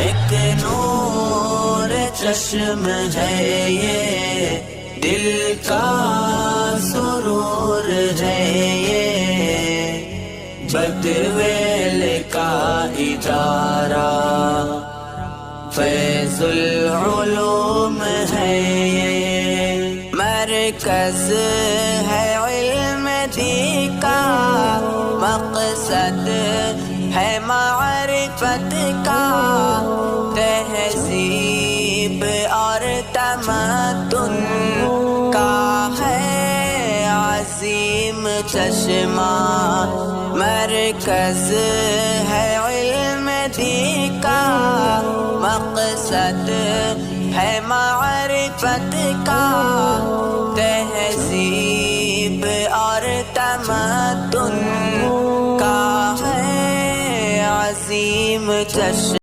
ایک نور چشم ہے یہ، دل کا سرور ہے یہ، بدویل کا ادارہ فیض العلوم ہے یہ، مرکز ہے علم دی کا، مقصد ہے معرفت کا، تہذیب اور تمدن کا ہے عظیم چشمہ، مرکز ہے علم دی کا، مقصد ہے معرفت کا، تہذیب اور تمدن کا ہے عظیم چشمہ۔